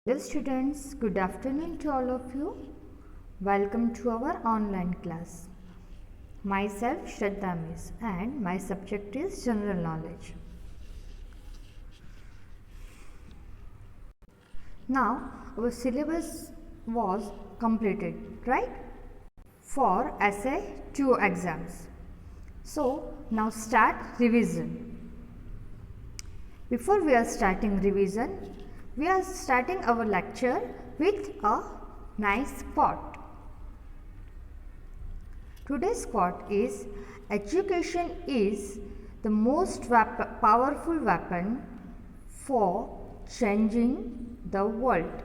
Hello students, good afternoon to all of you. Welcome to our online class. Myself Shraddha Miss and my subject is General Knowledge. Now our syllabus was completed, right? For essay 2 exams. So now start revision. Before we are starting revision, we are starting our lecture with a nice quote. Today's quote is, education is the most powerful weapon for changing the world.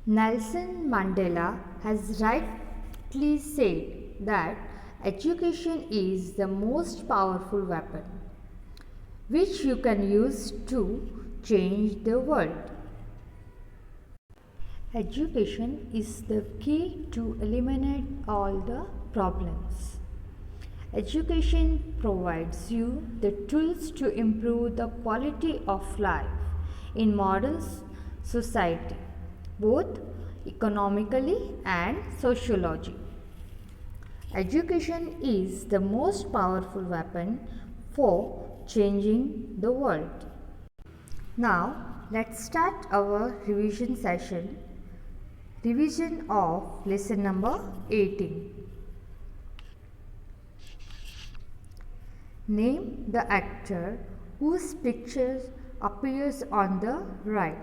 Nelson Mandela has rightly said that education is the most powerful weapon which you can use to change the world. Education is the key to eliminate all the problems. Education provides you the tools to improve the quality of life in modern society, both economically and sociology. Education is the most powerful weapon for changing the world. Now, let's start our revision session. Revision of lesson number 18. Name the actor whose picture appears on the right.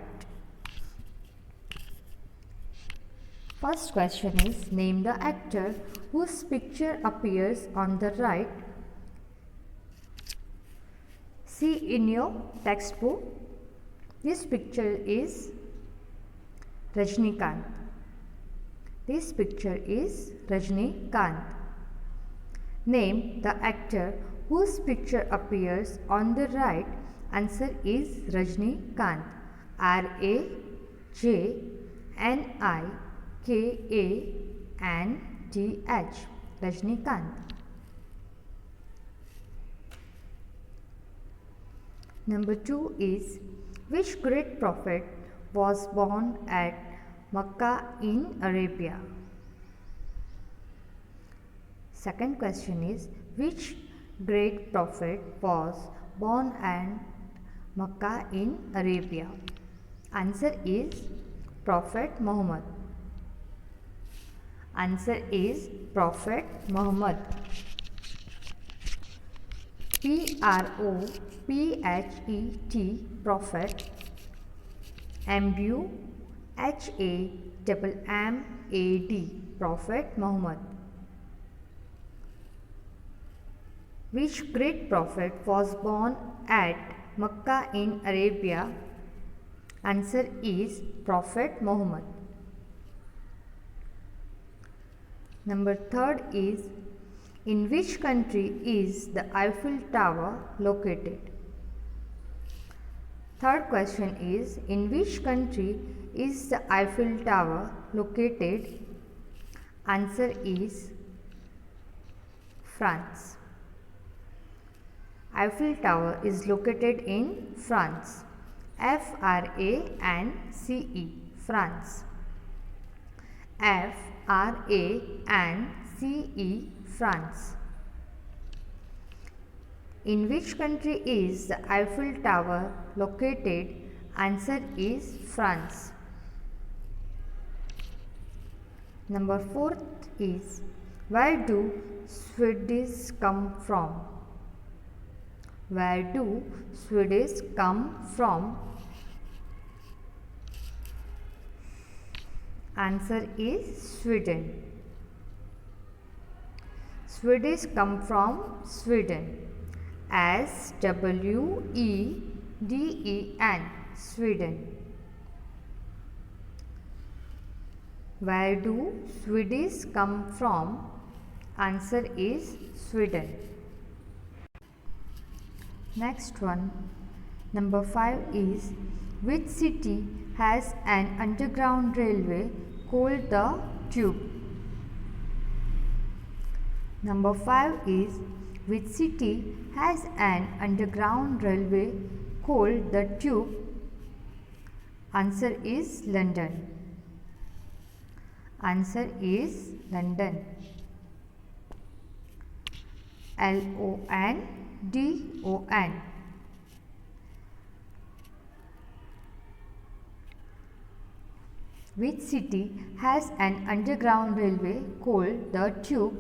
First question is, name the actor whose picture appears on the right. See in your textbook. This picture is Rajnikant. This picture is Rajnikant. Name the actor whose picture appears on the right. Answer is Rajnikant. R-A-J-N-I-K-A-N-T-H. Rajnikant. Number 2 is, which great prophet was born at Makkah in Arabia? Second question is, which great prophet was born at Makkah in Arabia? Answer is Prophet Muhammad. Answer is Prophet Muhammad. P-R-O-P-H-E-T, Prophet. M-U-H-A-M-M-A-D, Prophet Muhammad. Which great prophet was born at Makkah in Arabia? Answer is Prophet Muhammad. Number 3 is, in which country is the Eiffel Tower located? Third question is, in which country is the Eiffel Tower located? Answer is France. Eiffel Tower is located in France. F-R-A-N-C-E, France. F-R-A-N-C-E, France. In which country is the Eiffel Tower located? Answer is France. Number 4 is, where do Swedes come from? Where do Swedes come from? Answer is Sweden. Swedes come from Sweden. S-W-E-D-E-N, Sweden. Where do Swedes come from? Answer is Sweden. Next one, number 5 is, which city has an underground railway called the Tube? Number 5 is, which city has an underground railway called the Tube? Answer is London. Answer is London. London. Which city has an underground railway called the Tube?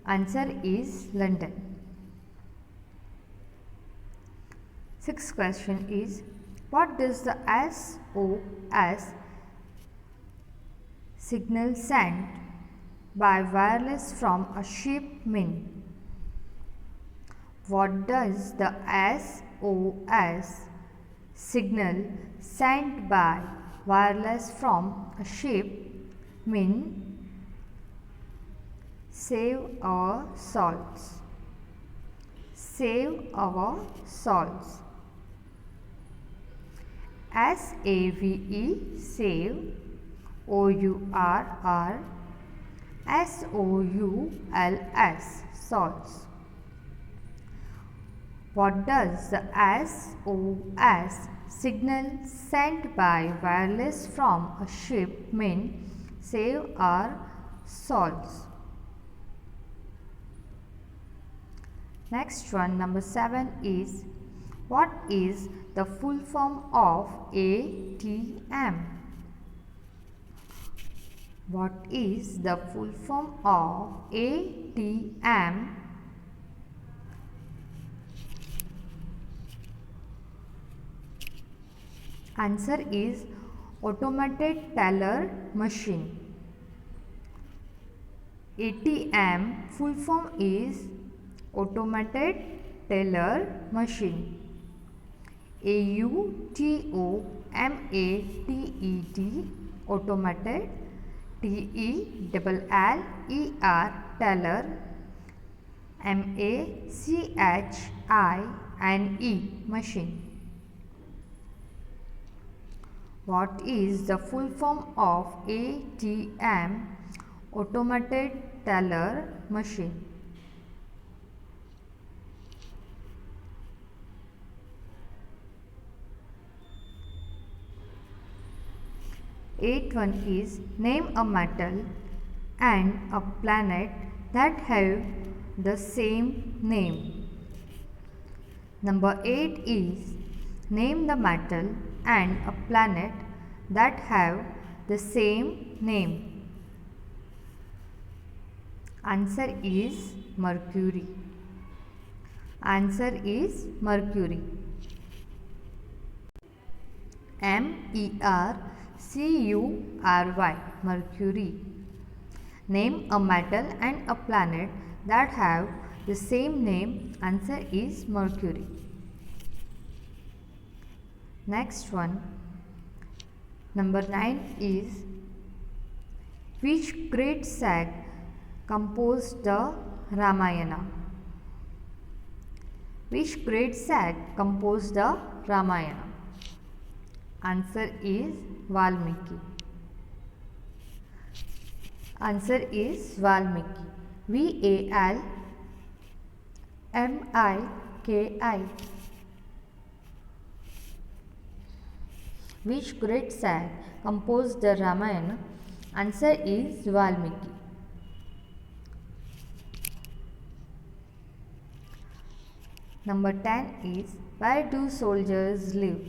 Answer is London. Sixth question is, what does the SOS signal sent by wireless from a ship mean? What does the SOS signal sent by wireless from a ship mean? Save our souls. Save our souls. SAVE, save. OURR, SOULS, souls. What does the SOS signal sent by wireless from a ship mean? Save our souls. Next one, number 7 is, what is the full form of ATM? What is the full form of ATM? Answer is automated teller machine. ATM full form is automated teller machine. AUTOMATED, automated. TELLER, teller. MACHINE, machine. What is the full form of ATM? Automated teller machine. Eighth one is, name a metal and a planet that have the same name. Number 8 is, name the metal and a planet that have the same name. Answer is Mercury. Answer is Mercury. MERCURY, Mercury. Name a metal and a planet that have the same name. Answer is Mercury. Next one, number 9 is, which great sage composed the Ramayana? Which great sage composed the Ramayana? Answer is Valmiki. Answer is Valmiki. VALMIKI. Which great sage composed the Ramayana? Answer is Valmiki. Number 10 is, where do soldiers live?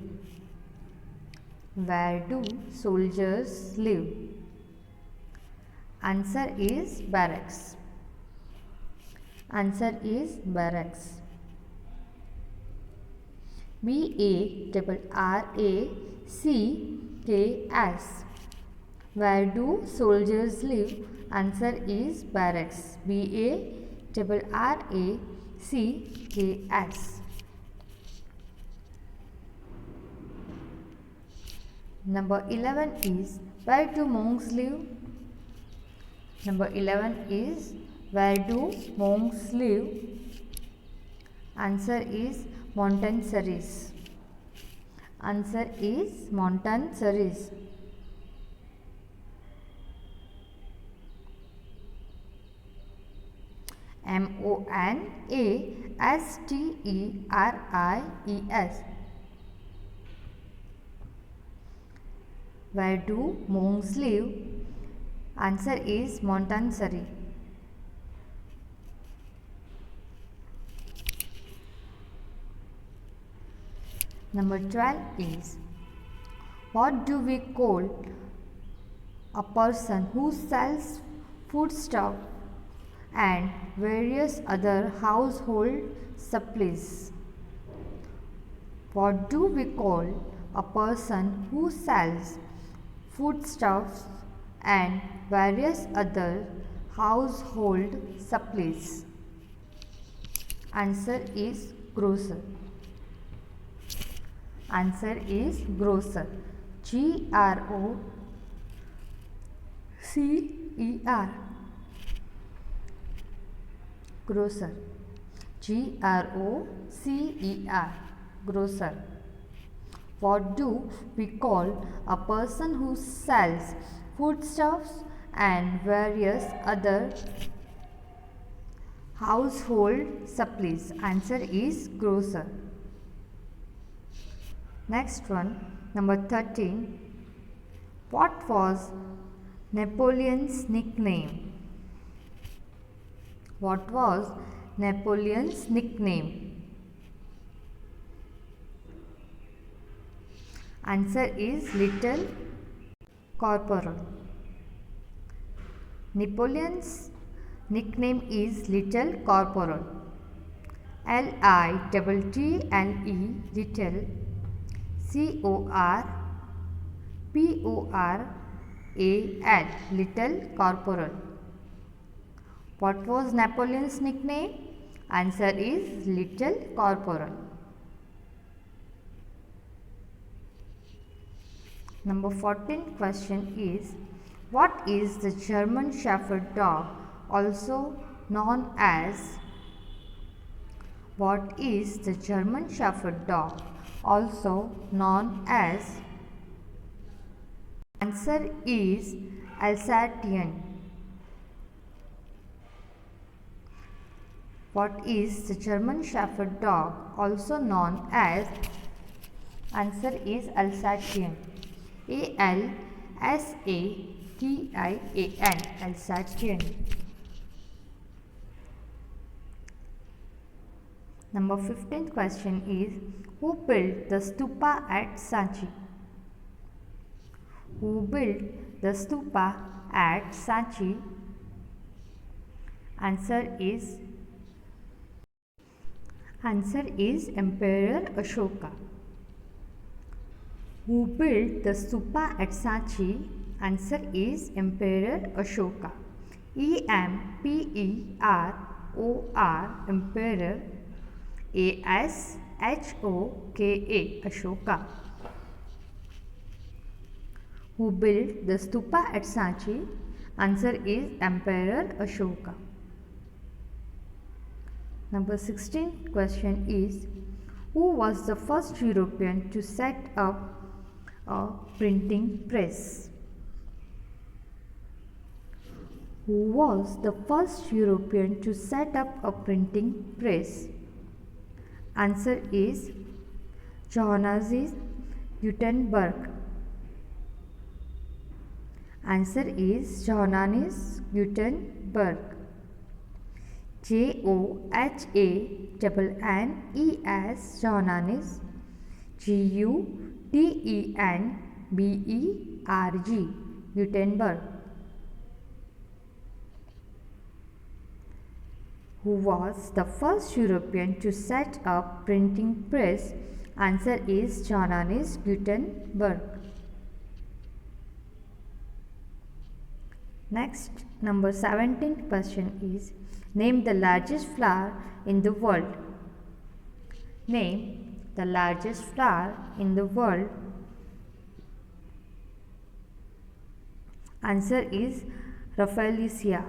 Where do soldiers live? Answer is barracks. Answer is barracks. BARRACKS. Where do soldiers live? Answer is barracks. BARRACKS. Number 11 is, where do monks live? Number 11 is, where do monks live? Answer is Montessori's. Answer is Montessori's. MONASTERIES. Where do monks live? Answer is Montansary. Number 12 is, what do we call a person who sells foodstuff and various other household supplies? What do we call a person who sells foodstuffs and various other household supplies? Answer is grocer. Answer is grocer. Grocer. Grocer. Grocer. Grocer. What do we call a person who sells foodstuffs and various other household supplies? Answer is grocer. Next one, number 13. What was Napoleon's nickname? What was Napoleon's nickname? Answer is Little Corporal. Napoleon's nickname is Little Corporal. Little, Little. Corporal, Little Corporal. What was Napoleon's nickname? Answer is Little Corporal. Number 14 question is, what is the German Shepherd dog also known as? What is the German Shepherd dog also known as? Answer is Alsatian. What is the German Shepherd dog also known as? Answer is Alsatian. Alsatian. Alsatian. Number 15th question is, who built the stupa at Sanchi? Who built the stupa at Sanchi? Answer is Emperor Ashoka. Who built the stupa at Sanchi? Answer is Emperor Ashoka. Emperor, Emperor. Ashoka, Ashoka. Who built the stupa at Sanchi? Answer is Emperor Ashoka. Number 16th question is, who was the first European to set up a printing press? Who was the first European to set up a printing press? Answer is Johannes Gutenberg. Answer is Johannes Gutenberg. Johannes, Johannes. Gutenberg. Gutenberg. Who was the first European to set up printing press? Answer is Johannes Gutenberg. Next, number 17th question is, name the largest flower in the world. Name the largest flower in the world. Answer is Rafflesia.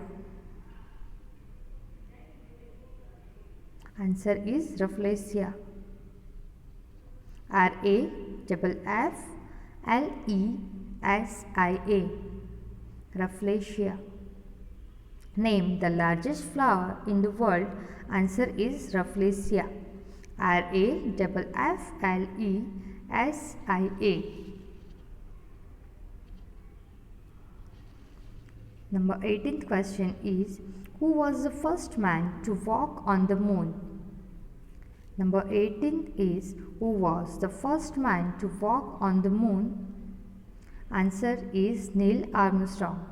Answer is Rafflesia. Rafflesia. Rafflesia. Name the largest flower in the world. Answer is Rafflesia. Rafflesia. Number 18th question is, who was the first man to walk on the moon? Number 18 is, who was the first man to walk on the moon? Answer is Neil Armstrong.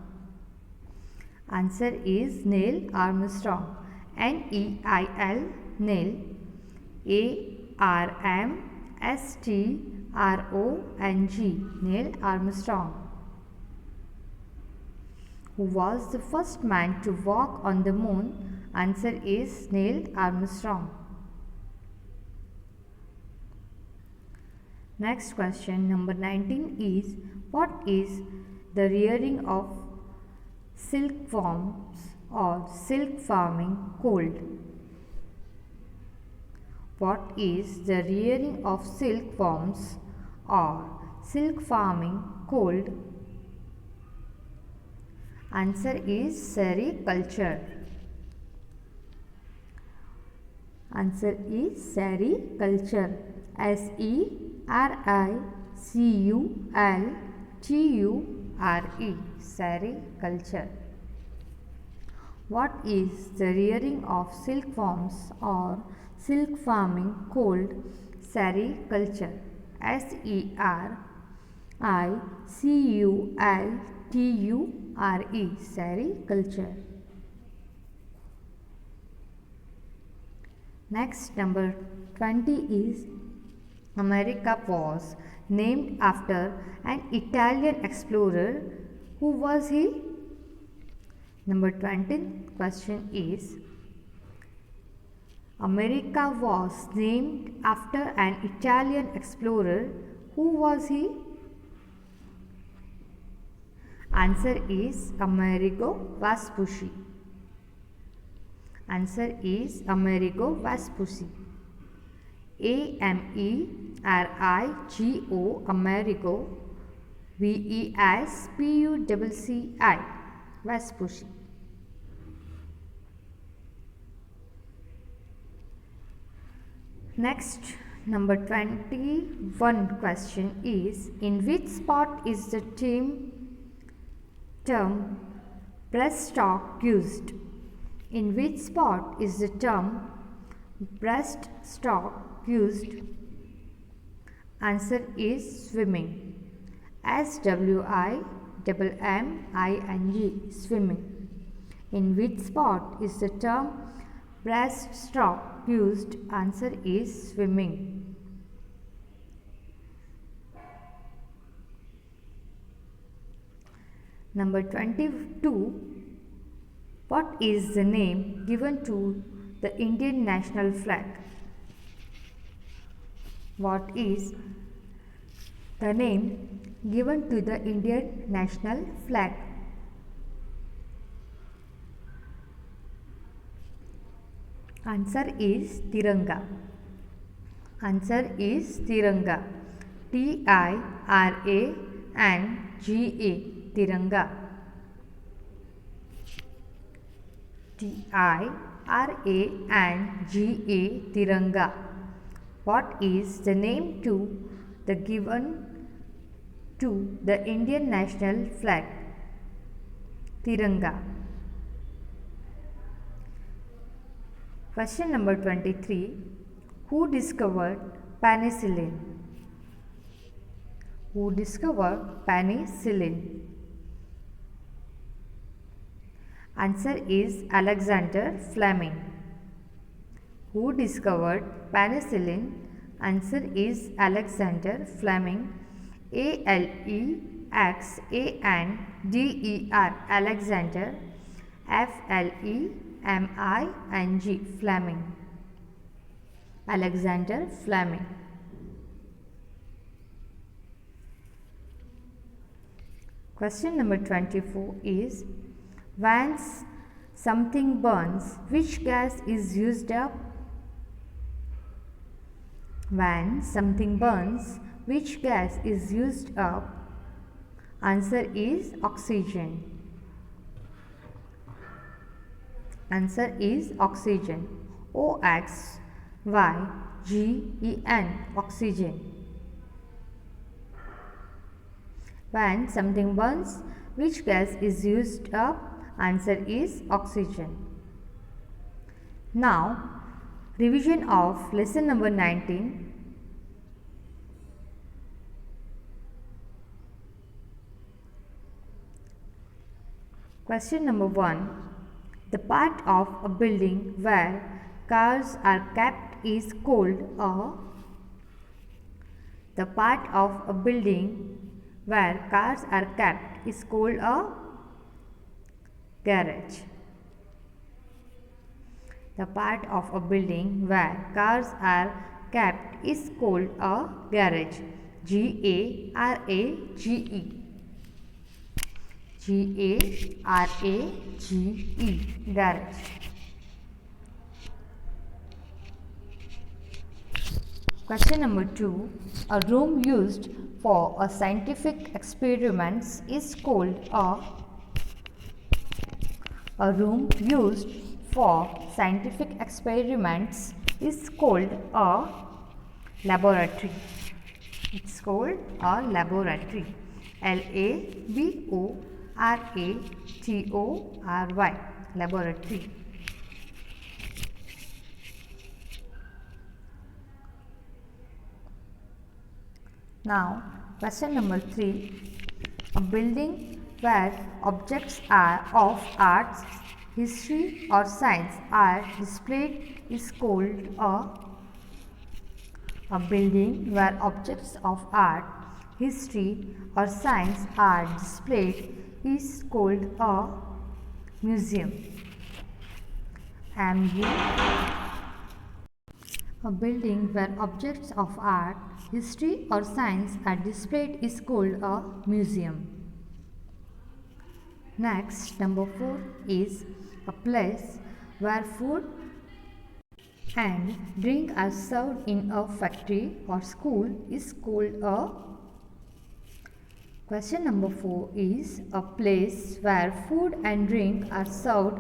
Answer is Neil Armstrong. N-E-I-L, Neil, A-R-M-S-T-R-O-N-G, Neil Armstrong. Who was the first man to walk on the moon? Answer is Neil Armstrong. Next question, number 19 is, what is the rearing of silkworms or silk farming called? What is the rearing of silkworms or silk farming called? Answer is sericulture. Answer is sericulture. S-E-R-I-C-U-L-T-U-R-E, sericulture. What is the rearing of silkworms or silk farming called? Sericulture. S-E-R-I-C-U-L-T-U-R-E, sericulture. Next, number 20 is, America was named after an Italian explorer. Who was he? Number 20th question is, America was named after an Italian explorer. Who was he? Answer is Amerigo Vespucci. Answer is Amerigo Vespucci. A-M-E-R-I-G-O, Amerigo, V-E-S-P-U-C-C-I, Vespucci. Next, number 21 question is, in which sport is the term breaststroke used? In which sport is the term breaststroke used? Answer is swimming. S-W-I-M-M-I-N-G, swimming. In which sport is the term breaststroke used? Answer is swimming. Number 22. What is the name given to the Indian national flag? What is the name given to the Indian national flag? Answer is Tiranga. Answer is Tiranga. T-I-R-A-N-G-A, Tiranga. T-I-R-A-N-G-A, Tiranga. What is the name given to the Indian national flag? Tiranga. Question number 23. Who discovered penicillin? Who discovered penicillin? Answer is Alexander Fleming. Who discovered penicillin? Answer is Alexander Fleming. A-L-E-X-A-N-D-E-R, Alexander. F-L-E-M-I-N-G, Fleming. Alexander Fleming. Question number 24 is, when something burns, which gas is used up? When something burns, which gas is used up? Answer is oxygen. Answer is oxygen. O-X-Y-G-E-N, oxygen. When something burns, which gas is used up? Answer is oxygen. Now, revision of lesson number 19. Question number 1. The part of a building where cars are kept is called a. The part of a building where cars are kept is called a garage. The part of a building where cars are kept is called a garage. G-A-R-A-G-E. G-A-R-A-G-E. Garage. Question number 2. A room used for a scientific experiments is called a. A room used for scientific experiments is called a laboratory. It's called a laboratory. L-A-B-O-R-A-T-O-R-Y. Laboratory. Now, question number 3. A building where objects are of arts, history or science are displayed is called a. A building where objects of art, history or science are displayed is called a museum. A building where objects of art, history or science are displayed is called a museum. Next, number 4 is a place where food and drink are served in a factory or school is called a. Question number 4 is a place where food and drink are served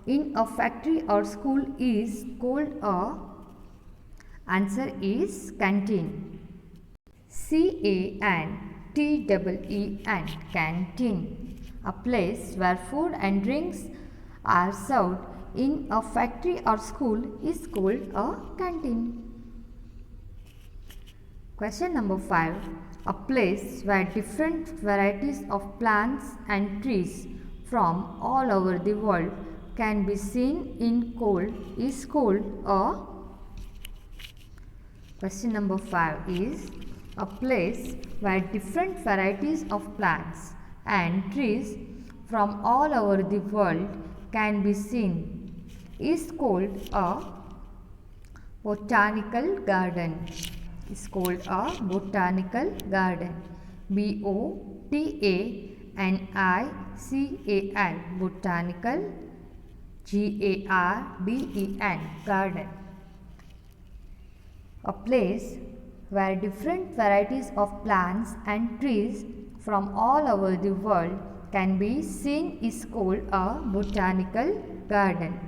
in a factory or school is called a. Answer is canteen. C-A-N-T-E-E-N. Canteen. A place where food and drinks are served in a factory or school is called a canteen. Question number 5. A place where different varieties of plants and trees from all over the world can be seen in cold is called a. Question number 5 is a place where different varieties of plants and trees from all over the world can be seen is called a botanical garden. Is called a botanical garden. B-O-T-A-N-I-C-A-L. Botanical. G-A-R-D-E-N. Garden. A place where different varieties of plants and trees from all over the world can be seen is called a botanical garden.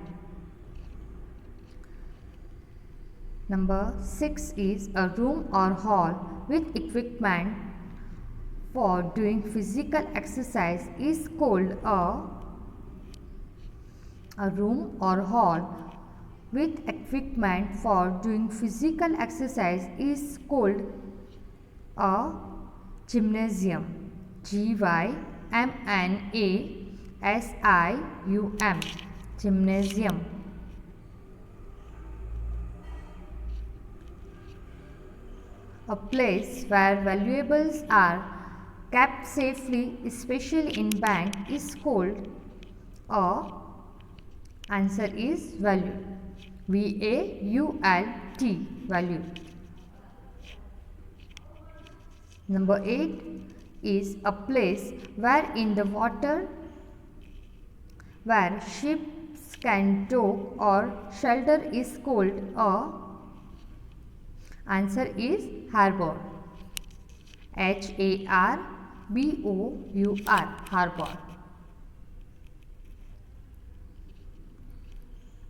Number 6 is a room or hall with equipment for doing physical exercise is called a. A room or hall with equipment for doing physical exercise is called a gymnasium. G-Y-M-N-A-S-I-U-M. Gymnasium. A place where valuables are kept safely, especially in bank, is called a. Answer is value. V-A-U-L-T. Value. Number 8 is a place where in the water where ships can dock or shelter is called a. Answer is harbor. H-A-R-B-O-U-R. Harbor.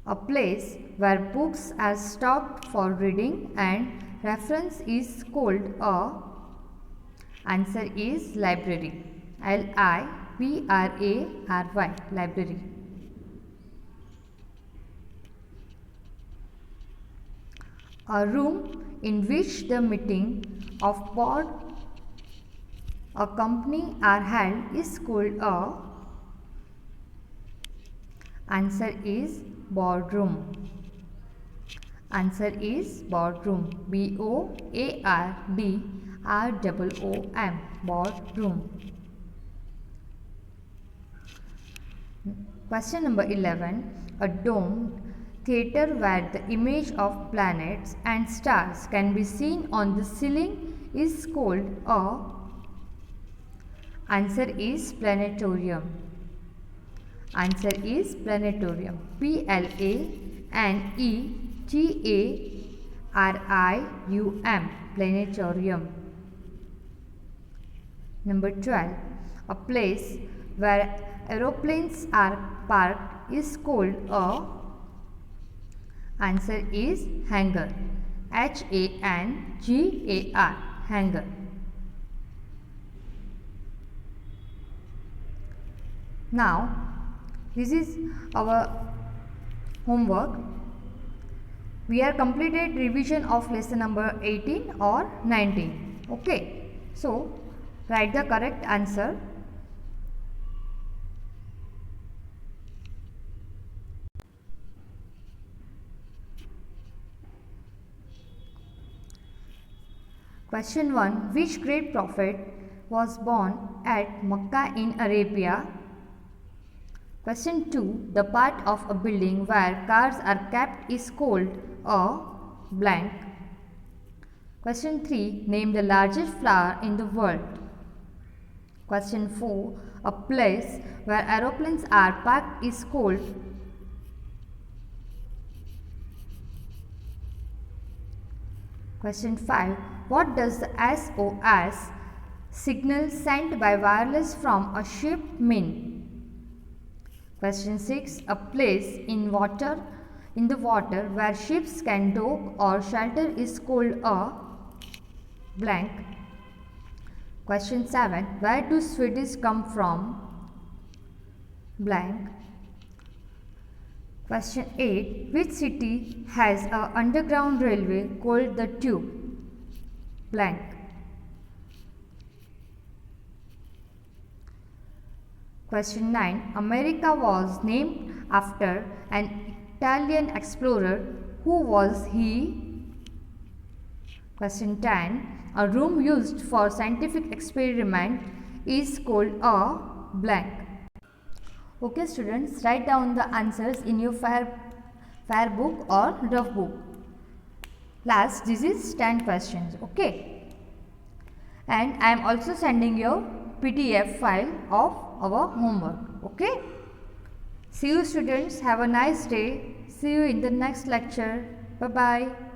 A place where books are stocked for reading and reference is called a. Answer is library. L-I-B-R-A-R-Y. P-R-A-R-Y, library. A room in which the meeting of board a company are held is called a. Answer is boardroom. Answer is boardroom. B-O-A-R-D-R-O-O-M, boardroom. Question number 11. A domed theatre where the image of planets and stars can be seen on the ceiling is called a. Answer is planetarium. Answer is planetarium. P-L-A-N-E-T-A-R-I-U-M, planetarium. Number 12. A place where aeroplanes are parked is called a. Answer is hangar. H-A-N-G-A-R, hangar. Now, this is our homework. We are completed revision of lesson number 18 or 19. Okay. So, write the correct answer. Question 1. Which great prophet was born at Mecca in Arabia? Question 2. The part of a building where cars are kept is called a blank. Question 3. Name the largest flower in the world. Question 4. A place where aeroplanes are parked is called. Question 5. What does the SOS signal sent by wireless from a ship mean? Question 6. A place in the water where ships can dock or shelter is called a blank. Question 7. Where do Swedes come from? Blank. Question 8. Which city has an underground railway called the Tube? Blank. Question 9. America was named after an Italian explorer. Who was he? Question 10. A room used for scientific experiment is called a blank. Okay students, write down the answers in your fair book or rough book. Last, this is 10 questions. Okay. And I am also sending you PDF file of our homework. Okay. See you students. Have a nice day. See you in the next lecture. Bye-bye.